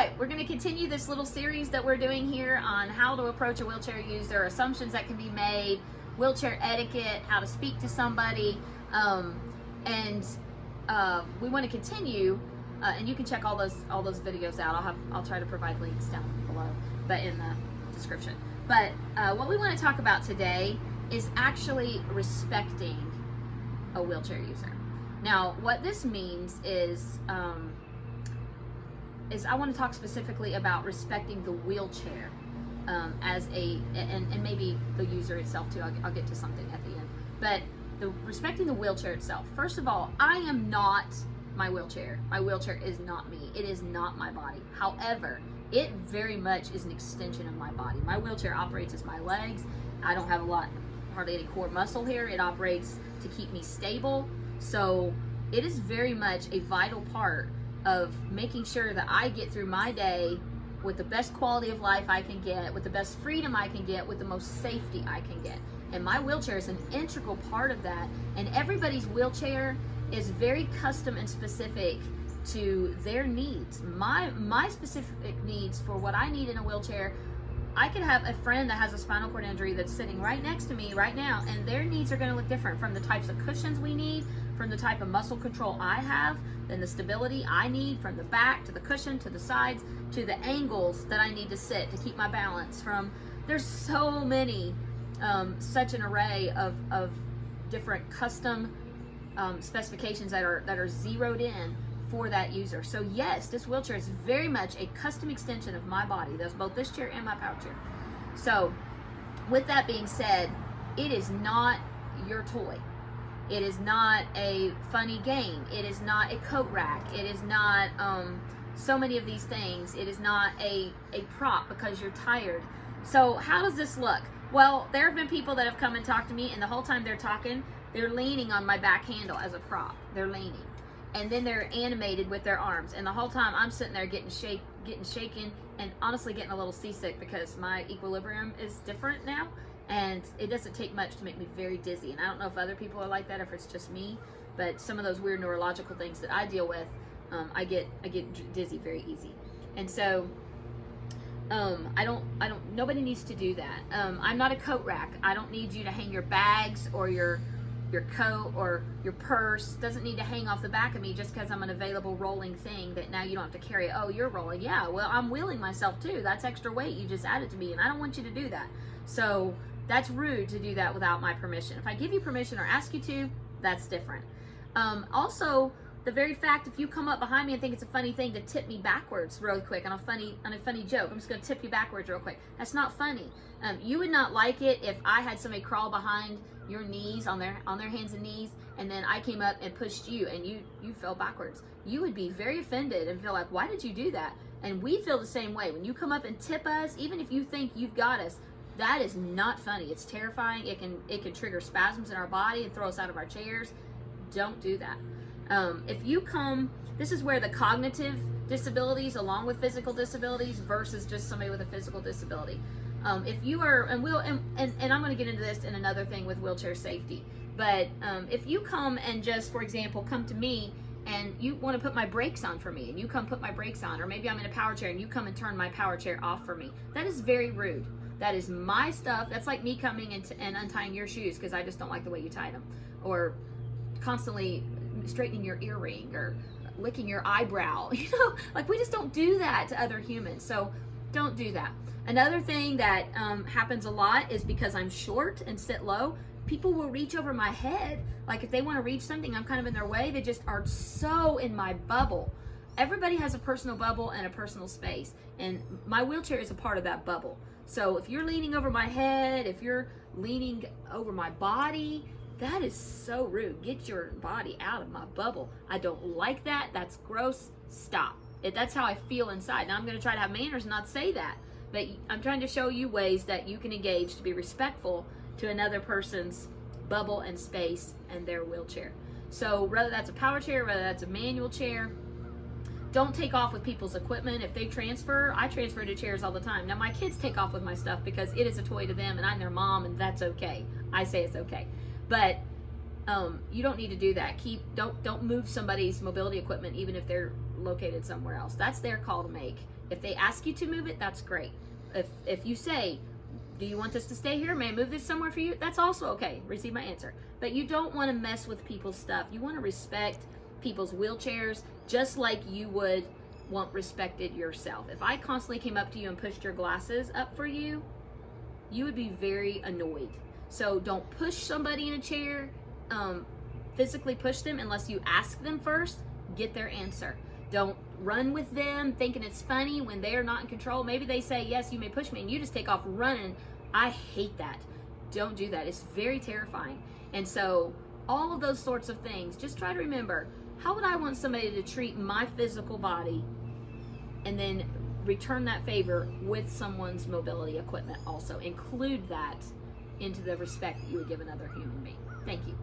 right, we're going to continue this little series that we're doing here on how to approach a wheelchair user, assumptions that can be made, wheelchair etiquette, how to speak to somebody, and we want to continue. And you can check all those videos out. I'll try to provide links down below, but in the description. But what we want to talk about today is actually respecting a wheelchair user. Now, what this means is I want to talk specifically about respecting the wheelchair as and maybe the user itself too. I'll get to something at the end. But respecting the wheelchair itself. First of all, I am not my wheelchair. My wheelchair is not me. It is not my body. However, it very much is an extension of my body. My wheelchair operates as my legs. I don't have hardly any core muscle here. It operates to keep me stable. So it is very much a vital part of making sure that I get through my day with the best quality of life I can get, with the best freedom I can get, with the most safety I can get. And my wheelchair is an integral part of that. And everybody's wheelchair is very custom and specific to their needs. My specific needs for what I need in a wheelchair, I could have a friend that has a spinal cord injury that's sitting right next to me right now, and their needs are going to look different, from the types of cushions we need, from the type of muscle control I have, then the stability I need from the back to the cushion to the sides to the angles that I need to sit to keep my balance. There's so many, such an array of different custom specifications that are zeroed in for that user. So yes, this wheelchair is very much a custom extension of my body. That's both this chair and my power chair. So with that being said, it is not your toy. It is not a funny game. It is not a coat rack. It is not so many of these things. It is not a prop because you're tired. So how does this look? Well, there have been people that have come and talked to me, and the whole time they're talking, they're leaning on my back handle as a prop. They're leaning. And then they're animated with their arms. And the whole time I'm sitting there getting shaken, and honestly getting a little seasick because my equilibrium is different now. And it doesn't take much to make me very dizzy. And I don't know if other people are like that, or if it's just me, but some of those weird neurological things that I deal with, I get dizzy very easy. And so nobody needs to do that. I'm not a coat rack. I don't need you to hang your bags or your coat or your purse. Doesn't need to hang off the back of me just because I'm an available rolling thing that now you don't have to carry. Oh, you're rolling. Yeah, well, I'm wheeling myself too. That's extra weight you just added to me, and I don't want you to do that. So that's rude to do that without my permission. If I give you permission or ask you to, that's different. Also, the very fact, if you come up behind me and think it's a funny thing to tip me backwards real quick on a funny joke, I'm just going to tip you backwards real quick. That's not funny. You would not like it if I had somebody crawl behind your knees on their hands and knees, and then I came up and pushed you and you fell backwards. You would be very offended and feel like, why did you do that? And we feel the same way. When you come up and tip us, even if you think you've got us, that is not funny. It's terrifying. It can trigger spasms in our body and throw us out of our chairs. Don't do that. If you come, this is where the cognitive disabilities along with physical disabilities versus just somebody with a physical disability. If you are, and I'm going to get into this in another thing with wheelchair safety, but if you come and just, for example, come to me and you want to put my brakes on for me, and you come put my brakes on, or maybe I'm in a power chair and you come and turn my power chair off for me, that is very rude. That is my stuff. That's like me coming and untying your shoes because I just don't like the way you tied them, or constantly straightening your earring or licking your eyebrow. Like, we just don't do that to other humans. So don't do that. Another thing that happens a lot is because I'm short and sit low, people will reach over my head. Like, if they want to reach something, I'm kind of in their way. They just are so in my bubble. Everybody has a personal bubble and a personal space, and my wheelchair is a part of that bubble. So if you're leaning over my head, if you're leaning over my body, that is so rude. Get your body out of my bubble. I don't like that. That's gross. Stop. That's how I feel inside. Now, I'm going to try to have manners and not say that, but I'm trying to show you ways that you can engage to be respectful to another person's bubble and space and their wheelchair. So whether that's a power chair, whether that's a manual chair, don't take off with people's equipment. If they transfer, I transfer to chairs all the time. Now, my kids take off with my stuff because it is a toy to them and I'm their mom, and that's okay. I say it's okay. But you don't need to do that. Don't move somebody's mobility equipment even if they're located somewhere else. That's their call to make. If they ask you to move it, that's great. If you say, do you want this to stay here? May I move this somewhere for you? That's also okay. Receive my answer. But you don't want to mess with people's stuff. You want to respect people's wheelchairs just like you would want respected yourself. If I constantly came up to you and pushed your glasses up for you, you would be very annoyed. So don't push somebody in a chair, physically push them unless you ask them first, get their answer. Don't run with them thinking it's funny when they're not in control. Maybe they say, yes, you may push me, and you just take off running. I hate that. Don't do that. It's very terrifying. And so all of those sorts of things, just try to remember, how would I want somebody to treat my physical body, and then return that favor with someone's mobility equipment also. Include that into the respect that you would give another human being. Thank you.